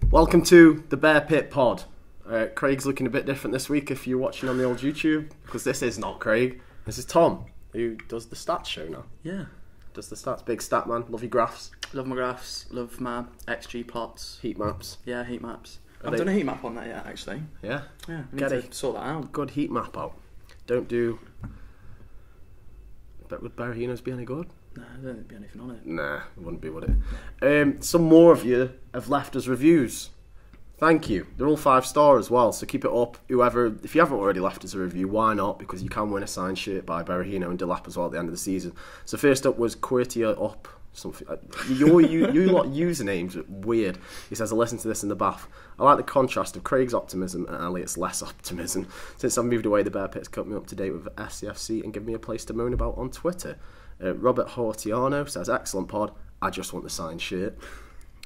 Welcome to the Bear Pit Pod. Craig's looking a bit different this week if you're watching on the old YouTube, because this is not Craig. This is Tom, who does the stats show now. Yeah. Does the stats. Big stat man. Love your graphs. Love my graphs. Love my XG plots. Heat maps. Yeah, heat maps. I've done a heat map on that yet, actually. Yeah? Yeah, I need Get to it. sort that out. Good heat map out. Don't do... But would Berahino's be any good? No, I don't think there'd be anything on it. Nah, it wouldn't be, would it? Some more of you have left us reviews. Thank you. They're all 5-star as well, so keep it up. Whoever, if you haven't already left us a review, why not? Because you can win a signed shirt by Berahino and Delap as well at the end of the season. So first up was Quirtia Up. Something. You lot usernames are weird. He says, I listen to this in the bath. I like the contrast of Craig's optimism and Elliot's less optimism. Since I've moved away, the Bear Pit's kept me up to date with SCFC and given me a place to moan about on Twitter. Robert Hortiano says, excellent pod. I just want the signed shirt.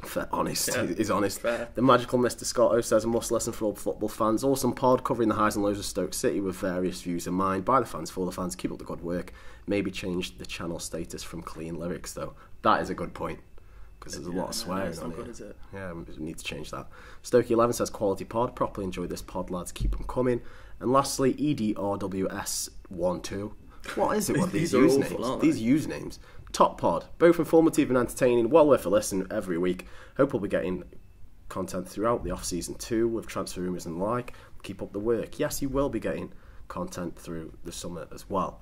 Fair, honest, yeah, he's honest. Fair. The magical Mr. Scotto says, a must listen for all football fans. Awesome pod covering the highs and lows of Stoke City with various views in mind. By the fans, for the fans. Keep up the good work. Maybe change the channel status from clean lyrics though. That is a good point, because there's a lot of swearing on it. Is it. Yeah, we need to change that. Stoke E11 says, quality pod. Properly enjoyed this pod, lads. Keep them coming. And lastly, EDRWS12. What is it? What these usernames? Awful, these usernames. Top pod, both informative and entertaining, well worth a listen every week. Hope we'll be getting content throughout the off-season too, with transfer rumours and the like. Keep up the work. Yes, you will be getting content through the summer as well.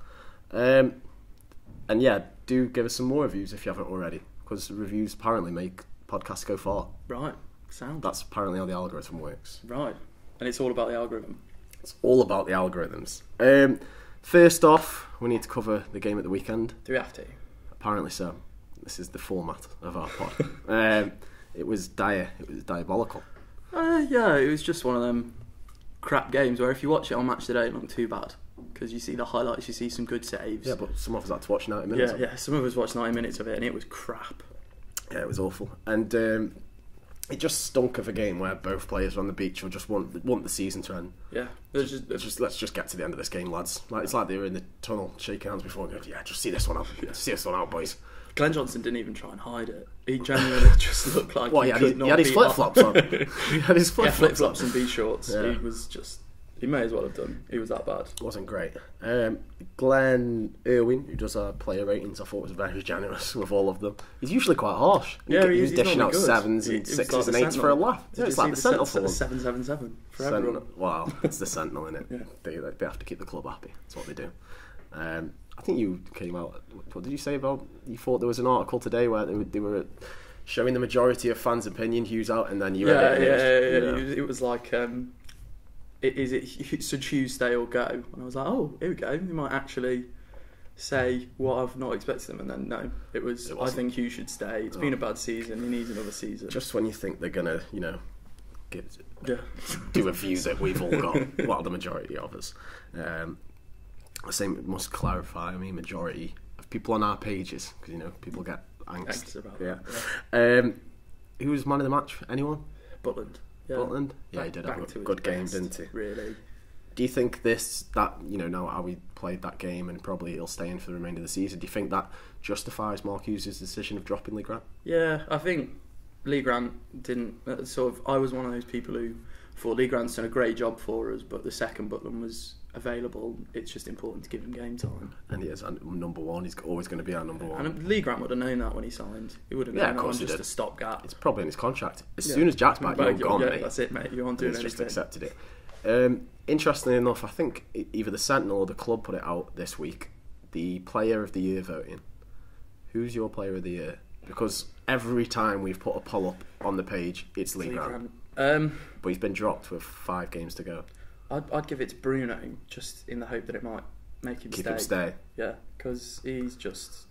And yeah, do give us some more reviews if you haven't already, because reviews apparently make podcasts go far. Right, sound. That's apparently how the algorithm works. Right, and it's all about the algorithm. It's all about the algorithms. First off, we need to cover the game at the weekend. Do we have to? Apparently so. This is the format of our pod. It was dire. It was diabolical. Yeah, it was just one of them crap games where if you watch it on Match Today, it looked too bad. Because you see the highlights, you see some good saves. Yeah, but some of us had to watch 90 minutes. Yeah, some of us watched 90 minutes of it, and it was crap. Yeah, it was awful. And it just stunk of a game where both players were on the beach or just want the season to end. Yeah. Let's just get to the end of this game, lads. It's like they were in the tunnel shaking hands before and going, yeah, just see this one out. See this one out, boys. Glenn Johnson didn't even try and hide it. He genuinely just looked like he had his flip-flops on. He had his flip-flops and B-shorts. Yeah. He may as well have done. He was that bad. It wasn't great. Glenn Irwin, who does our player ratings, I thought was very generous with all of them. He's usually quite harsh. He's dishing out 7s and 6s and 8s for a laugh. Yeah, it's like the Sentinel for them. 777 for everyone. Wow, it's the Sentinel, innit? Yeah. They have to keep the club happy. That's what they do. I think you came out... What did you say about... You thought there was an article today where they were showing the majority of fans' opinion views out, and then you... Yeah. It was like... It's a Tuesday or go, and I was like, oh, here we go. They might actually say what I've not expected them, and then no, it was. I think Hugh should stay. It's been a bad season. He needs another season. Just when you think they're gonna, do a view that we've all got, well, the majority of us. I say must clarify. I mean, majority of people on our pages, because people get angst about that. Yeah. Who was man of the match? Anyone? Butland. Yeah. Butland? Yeah, he did have a good game, didn't he? Really. Do you think now how we played that game, and probably he'll stay in for the remainder of the season, do you think that justifies Mark Hughes' decision of dropping Lee Grant? Yeah, I think Lee Grant didn't... I was one of those people who thought Lee Grant's done a great job for us, but the second Butland was available, it's just important to give him game time. And he is number one. He's always going to be our number one. And Lee Grant would have known that when he signed. He would have known that was just a stopgap. It's probably in his contract. As soon as Jack's back, you're gone, mate. That's it, mate. You aren't doing anything. He's just accepted it. Interestingly enough, I think either the Sentinel or the club put it out this week. The Player of the Year voting. Who's your Player of the Year? Because every time we've put a poll up on the page, it's Lee Grant. But he's been dropped with 5 games to go. I'd give it to Bruno, just in the hope that it might make him Keep him stay. Yeah, because he's just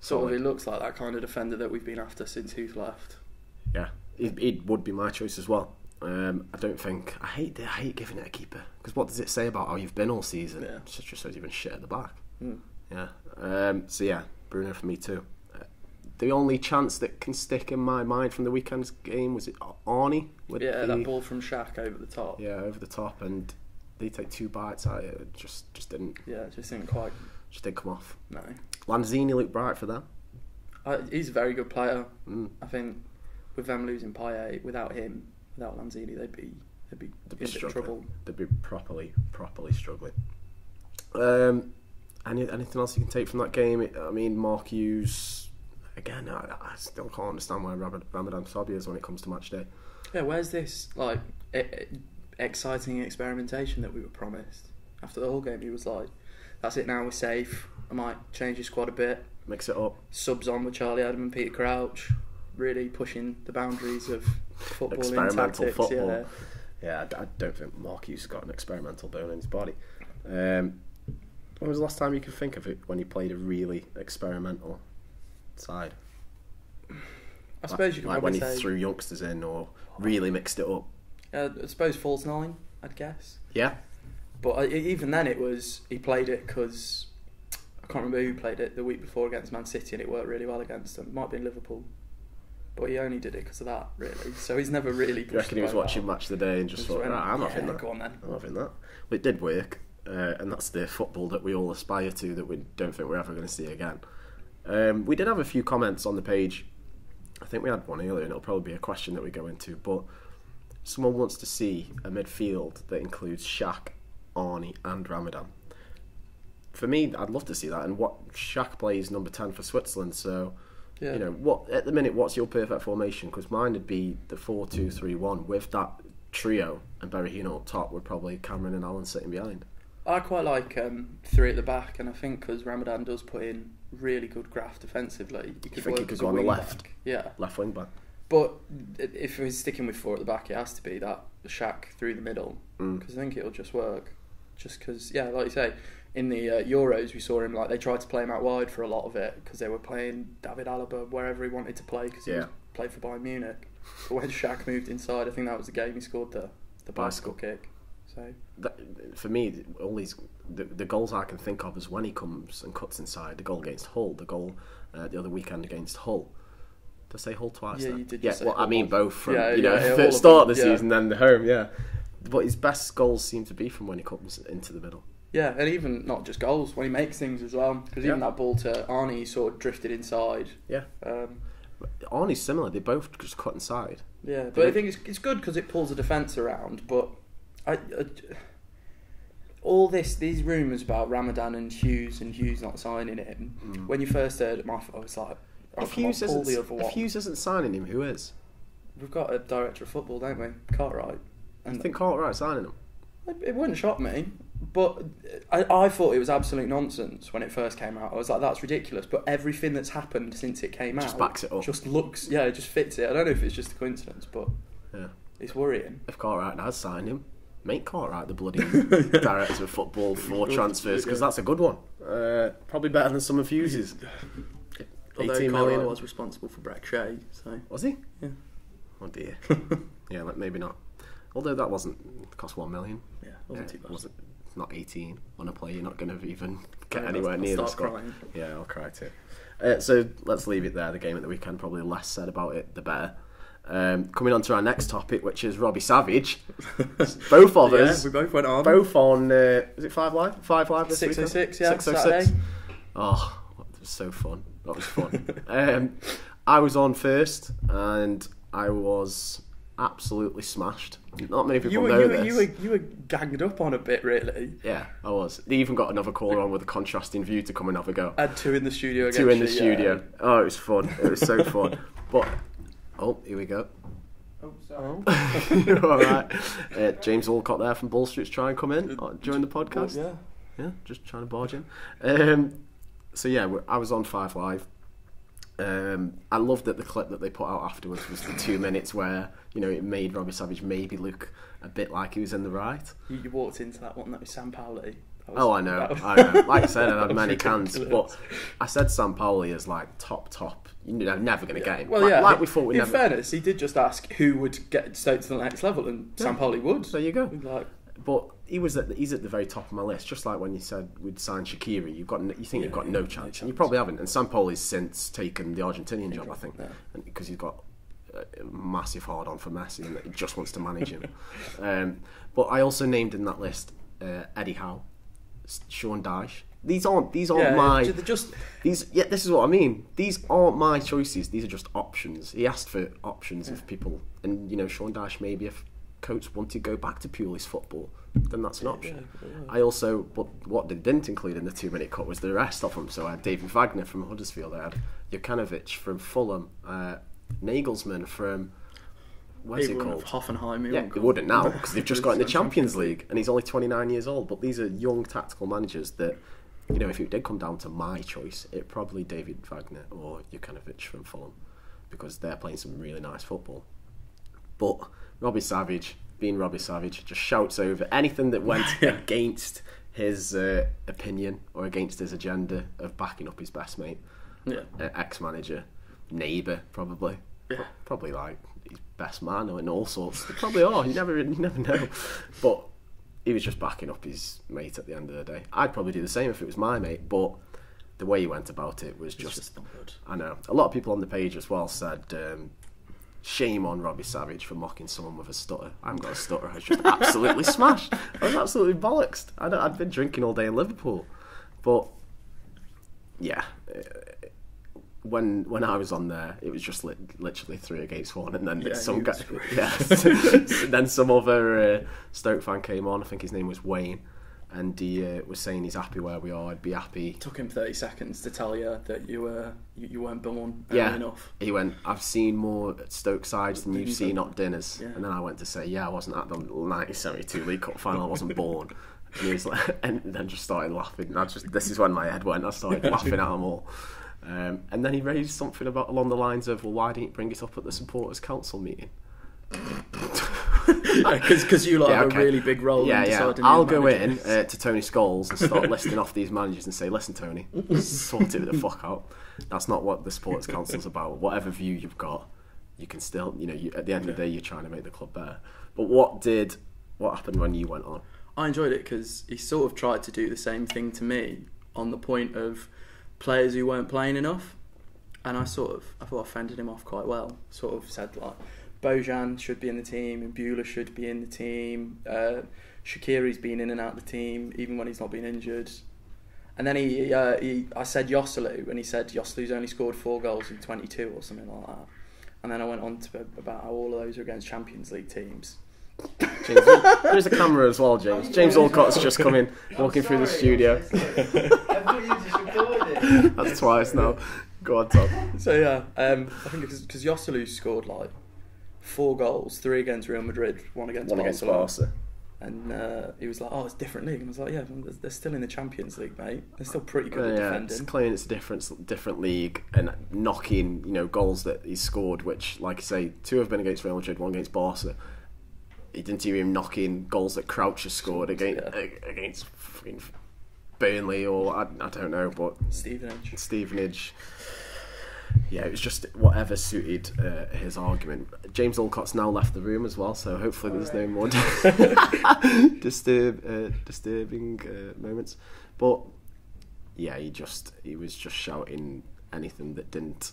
sort of. It looks like that kind of defender that we've been after since Huth left. Yeah, it would be my choice as well. I don't think I hate giving it a keeper, because what does it say about how you've been all season? Yeah. It just shows you've been shit at the back. Mm. Yeah. So yeah, Bruno for me too. The only chance that can stick in my mind from the weekend's game was it Arnie? That ball from Shaq over the top. Yeah, over the top, and they take 2 bites at it. It just didn't. Yeah, it just didn't quite. Just didn't come off. No. Lanzini looked bright for them. He's a very good player. I think with them losing Payet, without him, without Lanzini, they'd be in a bit of trouble. They'd be properly struggling. Anything else you can take from that game? I mean, Mark Hughes, again, I still can't understand where Ramadan Sobhi is when it comes to match day. Yeah, where's this like exciting experimentation that we were promised? After the whole game, he was like, "That's it now, we're safe. I might change the squad a bit, mix it up." Subs on with Charlie Adam and Peter Crouch, really pushing the boundaries of football, experimental tactics. Football. Yeah, I don't think Mark Hughes has got an experimental bone in his body. When was the last time you could think of it when he played a really experimental side? I suppose you could like when probably he say, threw youngsters in or really mixed it up. I suppose false nine, I'd guess. Yeah. But even then, he played it because I can't remember who played it the week before against Man City, and it worked really well against them. It might have been Liverpool, but he only did it because of that, really. So he's never really. You reckon he was watching Match of the Day and just thought, "I'm not in that. Go on then. I'm not in that." Well, it did work, and that's the football that we all aspire to, that we don't think we're ever going to see again. We did have a few comments on the page. I think we had one earlier, and it'll probably be a question that we go into. But someone wants to see a midfield that includes Shaq, Arnie and Ramadan. For me, I'd love to see that. And what Shaq plays number 10 for Switzerland, so Yeah. you know, what at the minute, what's your perfect formation? Because mine would be the 4-2-3-1 with that trio, and Berahino up top, with probably Cameron and Alan sitting behind. I quite like three at the back, and I think because Ramadan does put in really good graft defensively, You think he could go on the left? Yeah. Left wing back. But if he's sticking with four at the back, it has to be that Shaq through the middle, because I think it'll just work. Just because, yeah, like you say, in the Euros we saw him, like, they tried to play him out wide for a lot of it because they were playing David Alaba wherever he wanted to play, because he played for Bayern Munich. But when Shaq moved inside, I think that was the game he scored the bicycle kick. So for me, all these the goals I can think of is when he comes and cuts inside. The goal against Hull, the goal the other weekend against Hull. Did I say Hull twice? Yeah, then? you did. Yeah, well, I mean both from first start of the season, then the home. Yeah, but his best goals seem to be from when he comes into the middle. Yeah, and even not just goals, when he makes things as well. Because even that ball to Arnie, he sort of drifted inside. Yeah. Arnie's similar. They both just cut inside. Yeah, but I think it's good because it pulls the defence around. But all these rumours about Ramadan and Hughes not signing him, when you first heard him, I was like, if Hughes isn't signing him, who is? We've got a director of football, don't we? Cartwright. I think Cartwright's signing him. It wouldn't shock me, but I thought it was absolute nonsense when it first came out. I was like, that's ridiculous. But everything that's happened since it came out just backs it up. Just looks, it just fits it. I don't know if it's just a coincidence, but it's worrying. If Cartwright has signed him, make Cartwright the bloody director of football for transfers, because that's a good one. Probably better than some of Hughes's. Although 18 Cartwright million was responsible for Breck Shea, so was he? Yeah. Oh dear. Yeah, maybe not. Although that cost 1 million. Yeah, wasn't too bad. Wasn't not 18 on a play. You're not going to even get anywhere near the score. Crying. Yeah, I'll cry too. So let's leave it there. The game at the weekend, probably less said about it, the better. Coming on to our next topic, which is Robbie Savage. Both of us. We both went on. Both on. Was it 5 Live? 5 Live this 606, weekend? 606. Saturday. Oh, it was so fun. That was fun. I was on first, and I was absolutely smashed. Not many people know this. You were ganged up on a bit, really. Yeah, I was. They even got another caller on with a contrasting view to come and have a go. Had two in the studio again. Two in the studio. Yeah. Oh, it was fun. It was so fun. But here we go. Oh, sorry. All right. James Alcott there from Bull Street's trying to come in during the podcast. Yeah, just trying to barge in. So yeah, I was on 5 Live. I loved that the clip that they put out afterwards was the 2 minutes where, you know, it made Robbie Savage maybe look a bit like he was in the right. You walked into that one that was Sampaoli. I know. Like I said, I had many cans, but I said Sampaoli is like top. You know, never going to get him. Well, like we thought. In fairness, he did just ask who would get Stoke to the next level, and Sampaoli would. There you go. Like, but he's at the very top of my list. Just like when you said we'd sign Shaqiri, you've got no chance, and you probably haven't. And Sampaoli's since taken the Argentinian job, I think, because he's got a massive hard on for Messi, and he just wants to manage him. But I also named in that list Eddie Howe, Sean Dyche, These aren't Yeah, my. they're just These, yeah, this is what I mean. These aren't my choices. These are just options. He asked for options of people, and Sean Dyche, maybe if coach wanted to go back to purely football, then that's an option. I also, but what they didn't include in the 2-minute cut was the rest of them. So I had David Wagner from Huddersfield. I had Jokanovic from Fulham, Nagelsmann from what's it called? Hoffenheim. Yeah, he wouldn't now because they've just got in the Champions League, and he's only 29 years old. But these are young tactical managers that. If it did come down to my choice, it'd probably David Wagner or Jokanovic from Fulham because they're playing some really nice football. But Robbie Savage, being Robbie Savage, just shouts over anything that went against his opinion or against his agenda of backing up his best mate, ex-manager, neighbour, probably. Yeah. Probably like his best man or in all sorts. They probably are. You never know. But he was just backing up his mate at the end of the day. I'd probably do the same if it was my mate, but the way he went about it was just not good. I know. A lot of people on the page as well said, shame on Robbie Savage for mocking someone with a stutter. I haven't got a stutter. I was just absolutely smashed. I was absolutely bollocksed. I'd been drinking all day in Liverpool. But, yeah, when I was on there, it was just literally 3 against 1, and then then some other Stoke fan came on. I think his name was Wayne, and he was saying he's happy where we are. I'd be happy. It took him 30 seconds to tell you that you weren't born early enough. He went, I've seen more Stoke sides than you've seen at dinners, and then I went to say, I wasn't at the 1972 League Cup final. I wasn't born. And he was like, and then just started laughing. This is when my head went. I started laughing at them all. And then he raised something along the lines of, well, why didn't you bring it up at the supporters' council meeting? Because you have a really big role in deciding. I'll go in to Tony Scholes and start listing off these managers and say, listen, Tony, sort it the fuck out. That's not what the supporters' council's about. Whatever view you've got, you can still, at the end of the day, you're trying to make the club better. But what happened when you went on? I enjoyed it because he sort of tried to do the same thing to me on the point of players who weren't playing enough, and I thought I fended him off quite well. Sort of said like Bojan should be in the team and Beulah should be in the team. Shaqiri's been in and out of the team even when he's not been injured. And then I said Joselu, and he said Joselu's only scored 4 goals in 22 or something like that. And then I went on to about how all of those are against Champions League teams. James, there's a camera as well, James. James Alcott's just come in, walking through the studio. That's twice now. Go on, Tom. So yeah, I think because Joselu scored like 4 goals, 3 against Real Madrid, 1 against Barcelona. And he was like, "Oh, it's a different league." And I was like, "Yeah, they're still in the Champions League, mate. They're still pretty good at defending." It's claiming it's a different league and knocking goals that he's scored, which, like I say, 2 have been against Real Madrid, 1 against Barca. He didn't even knock in goals that Crouch has scored against fucking Burnley or I don't know, but Stevenage. Yeah, it was just whatever suited his argument. James Alcott's now left the room as well, so hopefully there's no more disturbing moments. But yeah, he was just shouting anything that didn't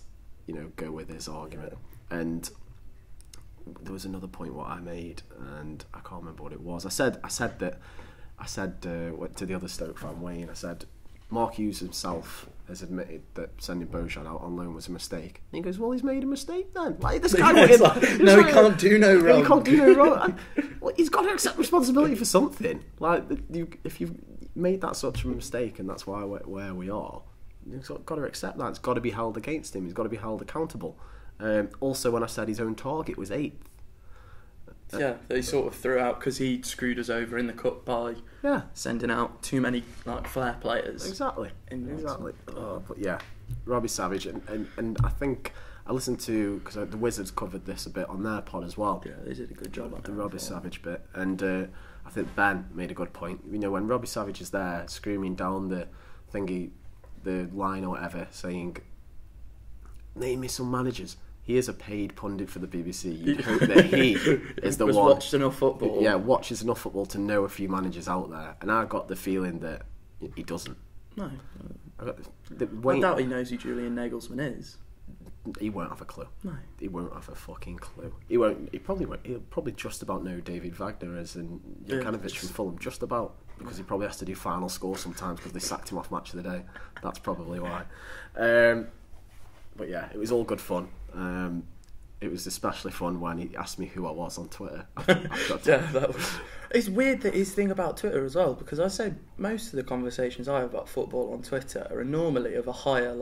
go with his argument. And there was another point what I made, and I can't remember what it was. I said to the other Stoke fan, Wayne, I said, Mark Hughes himself has admitted that sending Bojan out on loan was a mistake. And he goes, well, he's made a mistake then. Like, this guy he can't do no wrong. He can't do no wrong. Well, he's got to accept responsibility for something. Like, if you've made that such a mistake and that's why we're where we are, you've got to accept that. It's got to be held against him. He's got to be held accountable. Also, when I said his own target was 8th. Yeah, they sort of threw out because he screwed us over in the cup by sending out too many flair players. Exactly. But yeah, Robbie Savage, and I think I listened to, because the Wizards covered this a bit on their pod as well. Yeah, they did a good job on the Robbie Savage bit, and I think Ben made a good point. When Robbie Savage is there screaming down the line or whatever, saying, "Name me some managers." He is a paid pundit for the BBC. You'd hope that he is the one. Watched enough football. Yeah, watches enough football to know a few managers out there. And I got the feeling that he doesn't. No. I doubt he knows who Julian Nagelsmann is. He won't have a clue. No. He won't have a fucking clue. He won't. He probably won't. He'll probably just about know David Wagner as and Jokanovic from Fulham. Just about. because he probably has to do final score sometimes because they sacked him off match of the day. That's probably why. But yeah, it was all good fun. It was especially fun when he asked me who I was on Twitter. It's weird that his thing about Twitter as well, because I say most of the conversations I have about football on Twitter are normally of a higher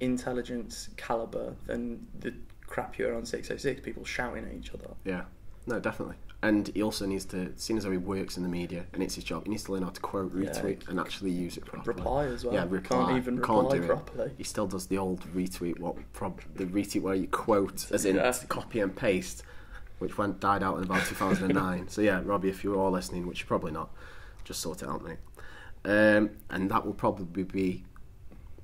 intelligence calibre than the crap you hear on 606, people shouting at each other. Yeah, no, definitely. And he also needs to, seeing as how he works in the media and it's his job, he needs to learn how to quote, retweet, and actually use it properly. Reply as well. Yeah, reply. Can't even reply do properly. It. He still does the old retweet, the retweet where you quote, as in copy and paste, which died out in about 2009. So yeah, Robbie, if you're all listening, which you're probably not, just sort it out, mate. And that will probably be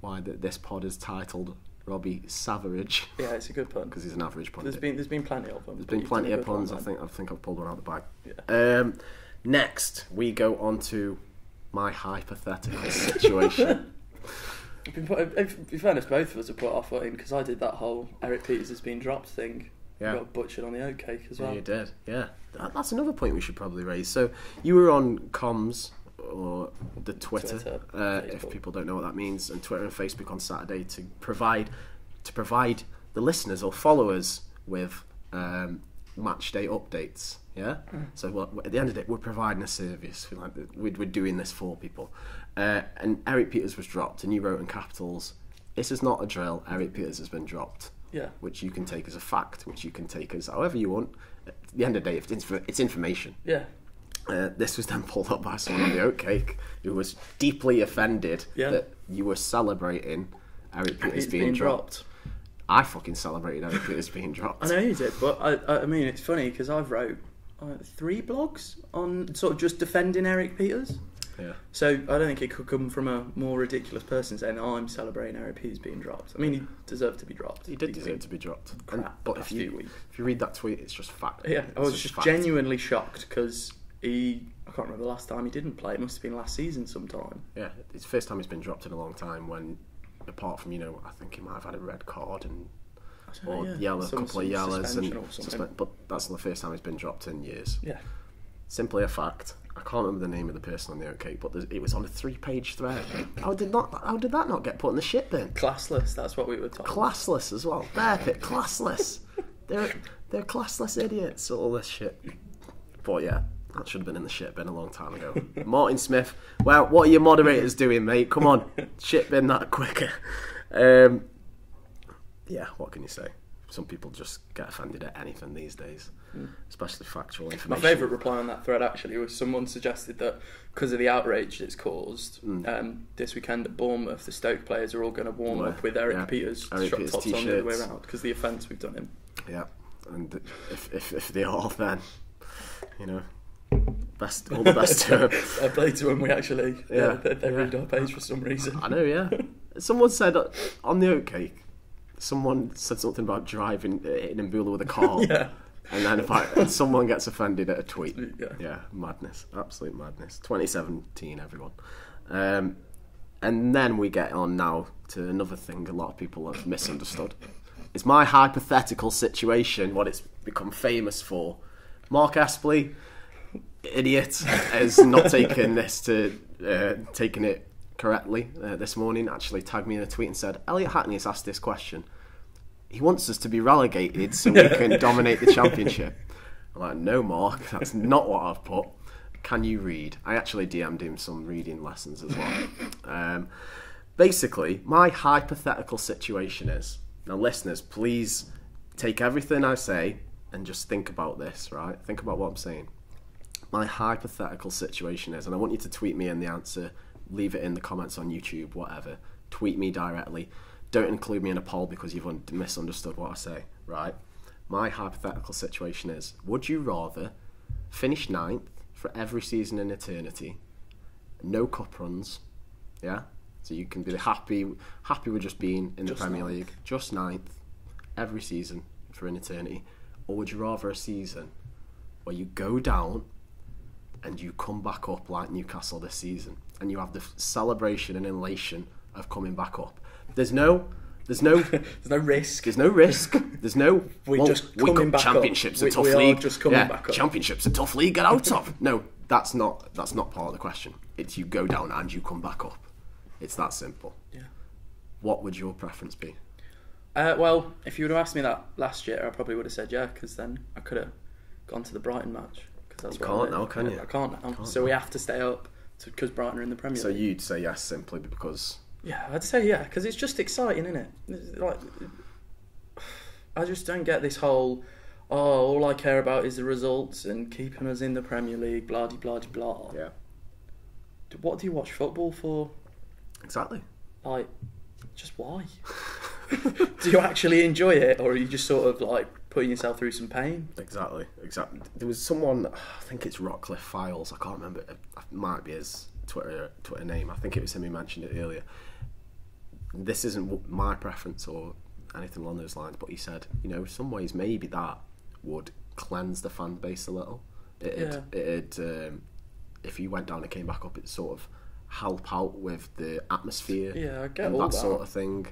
why this pod is titled Robbie Savage. Yeah, it's a good pun because he's an average pun. There's been plenty of them. There's been plenty of puns. I think I've pulled one out of the bag. Yeah. Next, we go on to my hypothetical situation. In fairness, both of us have put our foot in because I did that whole Eric Peters has been dropped thing. Yeah. Got butchered on the oatcake as well. Yeah, you did. Yeah, that's another point we should probably raise. So you were on comms, or the Twitter, if people don't know what that means, and Twitter and Facebook on Saturday to provide the listeners or followers with match day updates. Yeah. So at the end of it, we're providing a service. We're doing this for people. And Eric Peters was dropped, and you wrote in capitals, "This is not a drill. Eric Peters has been dropped." Yeah. Which you can take as a fact, which you can take as however you want. At the end of the day, it's information. Yeah. This was then pulled up by someone on the oatcake who was deeply offended that you were celebrating Eric Peters being dropped. I fucking celebrated Eric Peters being dropped. I know you did, but I mean, it's funny because I've wrote 3 blogs on sort of just defending Eric Peters. Yeah. So I don't think it could come from a more ridiculous person saying, I'm celebrating Eric Peters being dropped. I mean, he deserved to be dropped. He did deserve to be dropped. But if you read that tweet, it's just fact. Yeah, I was just genuinely shocked because I can't remember the last time he didn't play. It must have been last season sometime. Yeah, it's the first time he's been dropped in a long time when, apart from, I think he might have had a red card and or a couple of yellows. But that's the first time he's been dropped in years. Yeah. Simply a fact. I can't remember the name of the person on the oatcake, but it was on a 3-page thread. How did that not get put in the shit bin? Classless, that's what we were told. Classless as well. Classless. They're classless idiots, all this shit. But yeah, that should have been in the shit bin a long time ago. Martin Smith, well, what are your moderators doing, mate? Come on, shit bin that quicker. Yeah, what can you say? Some people just get offended at anything these days, especially factual information. My favourite reply on that thread actually was someone suggested that because of the outrage it's caused, this weekend at Bournemouth, the Stoke players are all going to warm up with Eric Peters tops on the other way around because the offence we've done him. Yeah, and if they are, then all the best to them. I played to them. We actually they read our page for some reason. I know. Yeah, someone said on the oatcake. Someone said something about hitting Mbula with a car. Yeah. And then if someone gets offended at a tweet. Yeah, madness. Absolute madness. 2017, everyone. And then we get on now to another thing a lot of people have misunderstood. It's my hypothetical situation, what it's become famous for. Mark Aspley, idiot, has not taken taken it correctly this morning, actually tagged me in a tweet and said, Elliot Hackney has asked this question. He wants us to be relegated so we can dominate the championship. I'm like, no, Mark, that's not what I've put. Can you read? I actually DM'd him some reading lessons as well. Basically, my hypothetical situation is, now listeners, please take everything I say and just think about this, right? Think about what I'm saying. My hypothetical situation is, and I want you to tweet me in the answer, leave it in the comments on YouTube, whatever. Tweet me directly. Don't include me in a poll because you've misunderstood what I say, right? My hypothetical situation is, would you rather finish 9th for every season in eternity, no cup runs, yeah? So you can be happy with just being in the Premier League, just 9th, every season for an eternity, or would you rather a season where you go down and you come back up like Newcastle this season, and you have the celebration and elation of coming back up? There's no risk. There's no risk. There's no. Championships a tough league. Championships a tough league. Get out of. No, that's not part of the question. It's you go down and you come back up. It's that simple. Yeah. What would your preference be? Well, if you would have asked me that last year, I probably would have said yeah, because then I could have gone to the Brighton match. Cause that's you can't now, can you? I can't now. So we have to stay up because Brighton are in the Premier League. So you'd say yes simply because... Yeah, I'd say yeah, because it's just exciting, isn't it? It's like, I just don't get this whole, all I care about is the results and keeping us in the Premier League, blah, blah, blah, blah. Yeah. What do you watch football for? Exactly. Like, just why? Do you actually enjoy it, or are you just sort of like putting yourself through some pain? Exactly. There was someone, I think it's Rockcliffe Files, I can't remember, it might be his Twitter name, I think it was him who mentioned it earlier. This isn't my preference or anything along those lines, but he said, in some ways maybe that would cleanse the fan base a little. It'd if you went down and came back up, it'd sort of help out with the atmosphere. Yeah, I get and all that that sort of thing,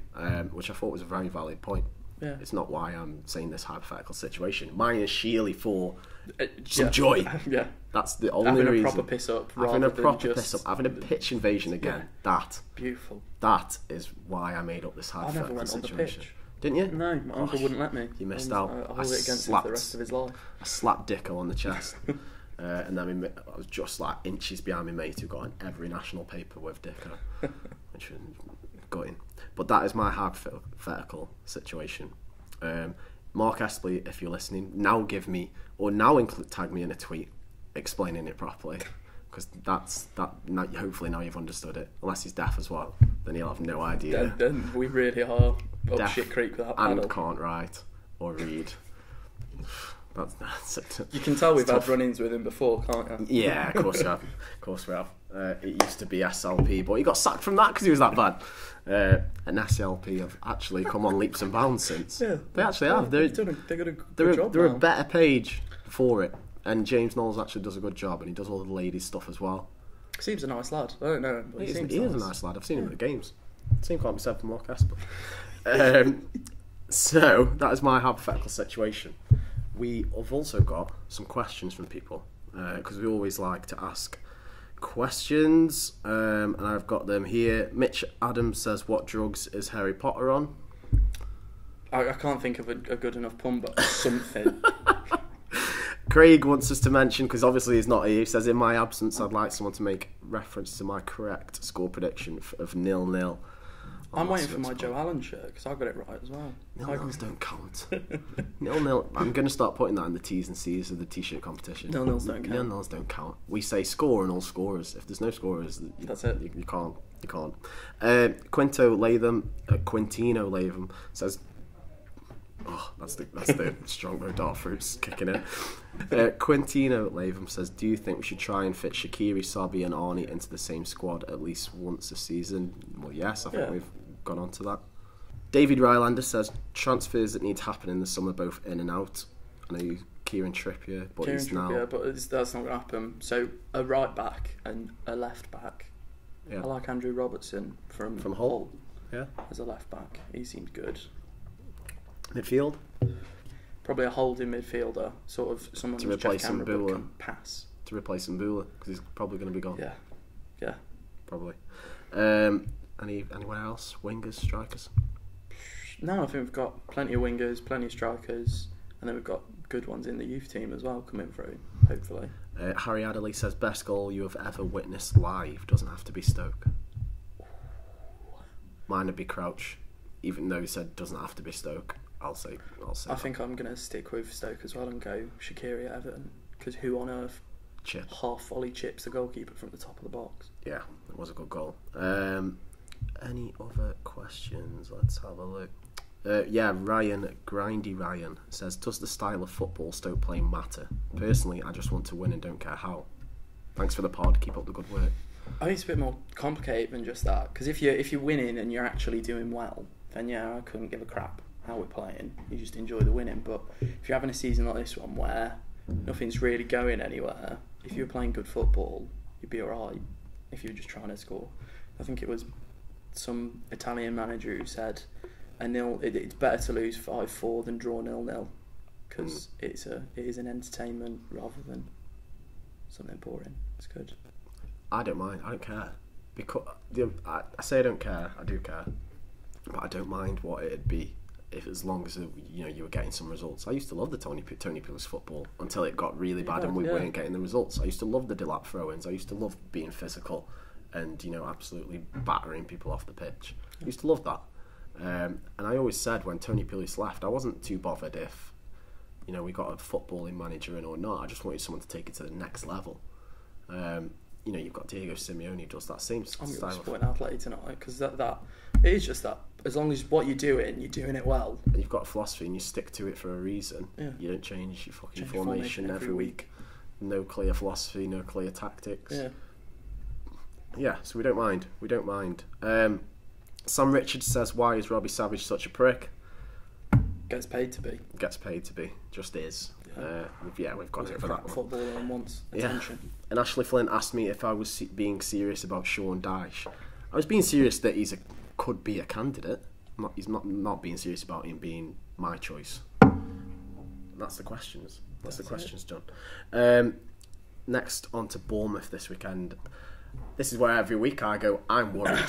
which I thought was a very valid point. Yeah. It's not why I'm saying this hypothetical situation. Mine is sheerly for some joy. Yeah. That's the only having reason. Having a proper piss up. Having a proper piss up. Having a pitch invasion again. Yeah. That. Beautiful. That is why I made up this hypothetical I never went situation. on the pitch. Didn't you? No, my uncle wouldn't let me. You missed out. I hold it against him for the rest of his life. I slapped Dicko on the chest. And then I was just like inches behind my mate who got in every national paper with Dicko. Which was gutting. But that is my hypothetical situation. Mark Espley, if you're listening, now tag me in a tweet explaining it properly, because hopefully now you've understood it. Unless he's deaf as well, then he'll have no idea. Then we really are up shit creek with that panel. And can't write or read. That's it. You can tell we've had run-ins with him before, can't you? Yeah, of course we have. Of course we have. It used to be SLP, but he got sacked from that because he was that bad. And SLP have actually come on leaps and bounds since. Yeah, they actually have. They've got a good job. They're a better page for it. And James Knowles actually does a good job, and he does all the ladies' stuff as well. Seems a nice lad. I don't know him, but he is a nice lad. I've seen him at the games. Same can't be said for Mark Esper. So that is my hypothetical situation. We have also got some questions from people, because we always like to ask questions, and I've got them here. Mitch Adams says, what drugs is Harry Potter on? I can't think of a good enough pun, but something. Craig wants us to mention, because obviously he's not here, he says, in my absence I'd like someone to make reference to my correct score prediction of 0-0. I'm waiting for my Joe Allen shirt, because I got it right as well. 0-0s don't count. 0-0, I'm going to start putting that in the T's and C's of the t-shirt competition. 0-0s don't count. 0-0s don't count. We say score and all scorers. If there's no scorers, that's it. You can't. Quintino Latham says, oh, that's the strongbow dart fruits kicking in. Quintino Latham says, do you think we should try and fit Shaqiri, Sabi and Arnie into the same squad at least once a season? Well, yes, I think we've gone on to that. David Rylander says, transfers that need to happen in the summer, both in and out. I know Kieran Trippier, but that's not going to happen. So a right back and a left back. Yeah. I like Andrew Robertson from Hull. Yeah, as a left back, he seems good. Midfield? Probably a holding midfielder, sort of someone to replace Mbula can pass. To replace Mbula, because he's probably going to be gone. Yeah. Probably. Anywhere else? Wingers, strikers? No, I think we've got plenty of wingers, plenty of strikers, and then we've got good ones in the youth team as well coming through, hopefully. Harry Adderley says, best goal you have ever witnessed live. Doesn't have to be Stoke. Mine would be Crouch, even though he said doesn't have to be Stoke. I'll say. I think I'm going to stick with Stoke as well and go Shaqiri at Everton, because who on earth half volley chips the goalkeeper from the top of the box? Yeah, it was a good goal. Any other questions? Let's have a look. Grindy Ryan says, does the style of football Stoke playing matter? Personally, I just want to win and don't care how. Thanks for the pod. Keep up the good work. I think it's a bit more complicated than just that, because if you're winning and you're actually doing well, then yeah, I couldn't give a crap how we're playing. You just enjoy the winning. But if you're having a season like this one where nothing's really going anywhere, if you're playing good football, you'd be alright if you're just trying to score. I think it was some Italian manager who said it's better to lose 5-4 than draw 0-0, because it is an entertainment rather than something boring. It's good. I don't mind. I don't care. Because I say I don't care. I do care, but I don't mind what it'd be if, as long as you were getting some results. I used to love the Tony Pulis football until it got really bad and we weren't getting the results. I used to love the Delap throw-ins. I used to love being physical and absolutely battering people off the pitch. I used to love that. And I always said when Tony Pulis left, I wasn't too bothered if we got a footballing manager in or not. I just wanted someone to take it to the next level. You've got Diego Simeone who does that same style. I'm going to support Atleti tonight because that it is just that. As long as what you're doing it well. And you've got a philosophy and you stick to it for a reason. Yeah. You don't change your fucking formation every week. No clear philosophy, no clear tactics. Yeah, so we don't mind. Sam Richards says, why is Robbie Savage such a prick? Gets paid to be. Just is. Yeah. We've got it for that one. Footballer and wants attention. Yeah. And Ashley Flint asked me if I was being serious about Sean Dyche. I was being serious that could be a candidate. He's not being serious about him being my choice. That's the questions. That's the questions, John. Next on to Bournemouth this weekend. This is where every week I go, I'm worried.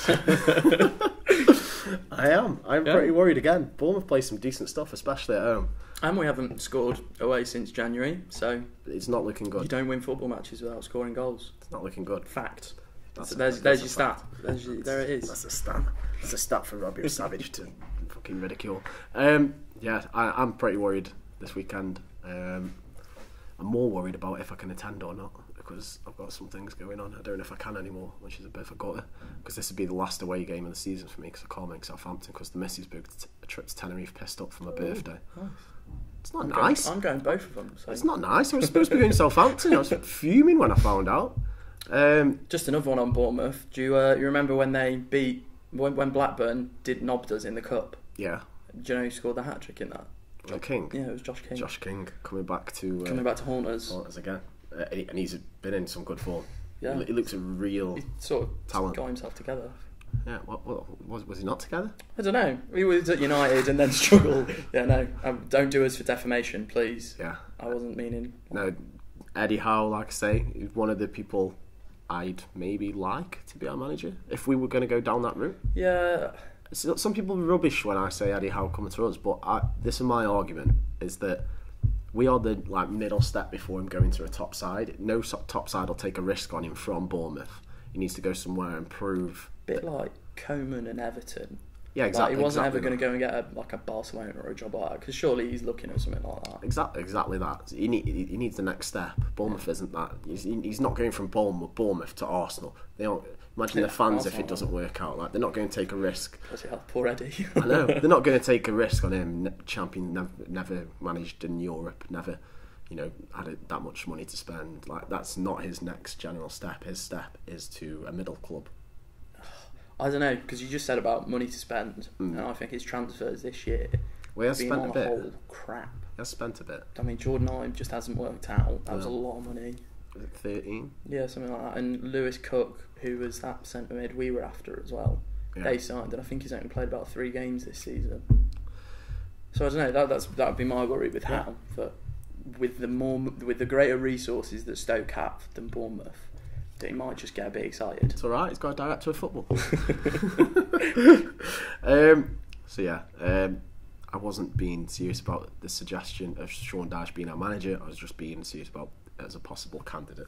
I am. I'm pretty worried again. Bournemouth play some decent stuff, especially at home. And we haven't scored away since January, so it's not looking good. You don't win football matches without scoring goals. It's not looking good. Fact. There's your stat. There it is. That's a stat. That's a stat for Robbie Savage to fucking ridicule. I'm pretty worried this weekend. I'm more worried about if I can attend or not, because I've got some things going on. I don't know if I can anymore, which is a bit of a gutter, because this would be the last away game of the season for me, because I can't make Southampton, because the missus booked a trip to Tenerife pissed up for my birthday. Nice. It's not nice. I'm going both of them. So. It's not nice. I was supposed to be going to Southampton. I was fuming when I found out. Just another one on Bournemouth. Do you remember when they beat when Blackburn knobbed us in the cup? Yeah. Do you know who scored the hat trick in that? Josh King. Yeah, it was Josh King. Josh King coming back to haunt us. Again, and he's been in some good form. Yeah, he looks a real sort of talent. Got himself together. Yeah, was he not together? I don't know. He was at United and then struggled. Yeah, no. Don't do us for defamation, please. Yeah. I wasn't meaning... No, Eddie Howe, like I say, is one of the people I'd maybe like to be our manager, if we were going to go down that route. Yeah. Some people rubbish when I say Eddie Howe coming to us, but this is my argument, is that we are the middle step before him going to a top side. No top side will take a risk on him from Bournemouth. He needs to go somewhere and prove... Bit like Coman and Everton. Yeah, exactly. He wasn't ever going to go and get a Barcelona or a job like that, because surely he's looking at something like that. Exactly that. He needs the next step. Bournemouth isn't that. He's not going from Bournemouth to Arsenal. They don't imagine the fans if it doesn't work out. They're not going to take a risk. Poor Eddie. I know. They're not going to take a risk on him. Champion never managed in Europe. Never. Had that much money to spend. That's not his next general step. His step is to a middle club. I don't know, because you just said about money to spend, and I think his transfers this year he has spent a bit. Whole crap. He has spent a bit. I mean, Jordan Ibe just hasn't worked out. That was a lot of money. Was it 13? Yeah, something like that. And Lewis Cook, who was that centre mid we were after as well. Yeah. They signed, and I think he's only played about 3 games this season. So I don't know. That would be my worry with Howe. But with the greater resources that Stoke have than Bournemouth, that he might just get a bit excited. It's alright, he's got a director of football. I wasn't being serious about the suggestion of Sean Dyche being our manager. I was just being serious about it as a possible candidate.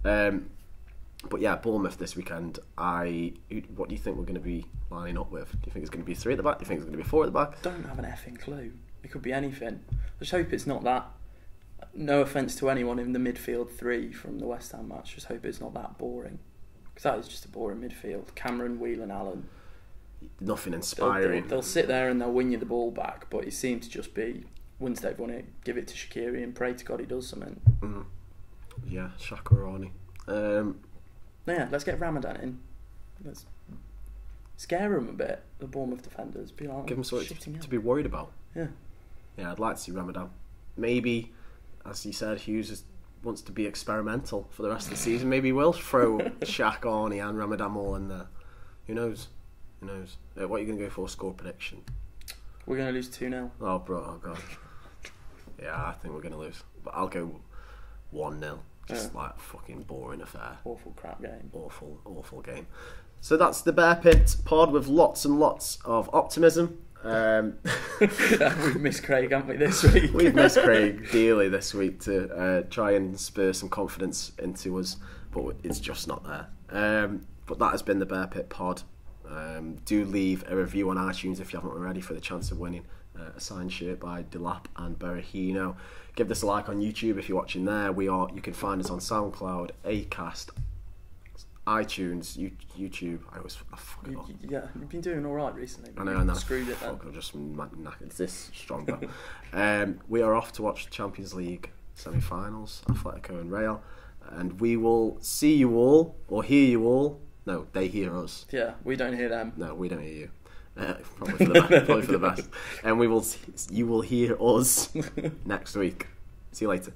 But yeah, Bournemouth this weekend. What do you think we're going to be lining up with? Do you think it's going to be 3 at the back? Do you think it's going to be 4 at the back? Don't have an effing clue. It could be anything. I just hope it's not that. No offence to anyone in the midfield 3 from the West Ham match. Just hope it's not that boring, because that is just a boring midfield. Cameron, Whelan, Allen. Nothing inspiring. They'll sit there and they'll win you the ball back, but it seems to just be, once they've won it, give it to Shaqiri and pray to God he does something. Mm-hmm. Yeah, Shakarani. Yeah, let's get Ramadan in. Let's scare them a bit, the Bournemouth defenders. Be like, give them something to be worried about. Yeah. Yeah, I'd like to see Ramadan. Maybe, as you said, Hughes wants to be experimental for the rest of the season. Maybe we'll throw Shaq, Arnie and Ramadan all in there. Who knows? What are you going to go for? Score prediction? We're going to lose 2-0. Oh, bro, oh god. Yeah, I think we're going to lose. But I'll go 1-0. Just like a fucking boring affair. Awful crap game. Awful game. So that's the Bear Pit pod with lots and lots of optimism. We've missed Craig, haven't we, this week? We've missed Craig dearly this week to try and spur some confidence into us, but it's just not there. But that has been the Bear Pit pod. Do leave a review on iTunes if you haven't already for the chance of winning a signed shirt by Delap and Berahino. Give this a like on YouTube if you're watching there. You can find us on SoundCloud, Acast, iTunes, YouTube. I fuck it up. Yeah, you've been doing all right recently. I know. Screwed it then. I've just knackered. This stronger. We are off to watch the Champions League semi-finals, Atletico and Real, and we will see you all or hear you all. No, they hear us. Yeah, we don't hear them. No, we don't hear you. Probably for the best. And you will hear us next week. See you later.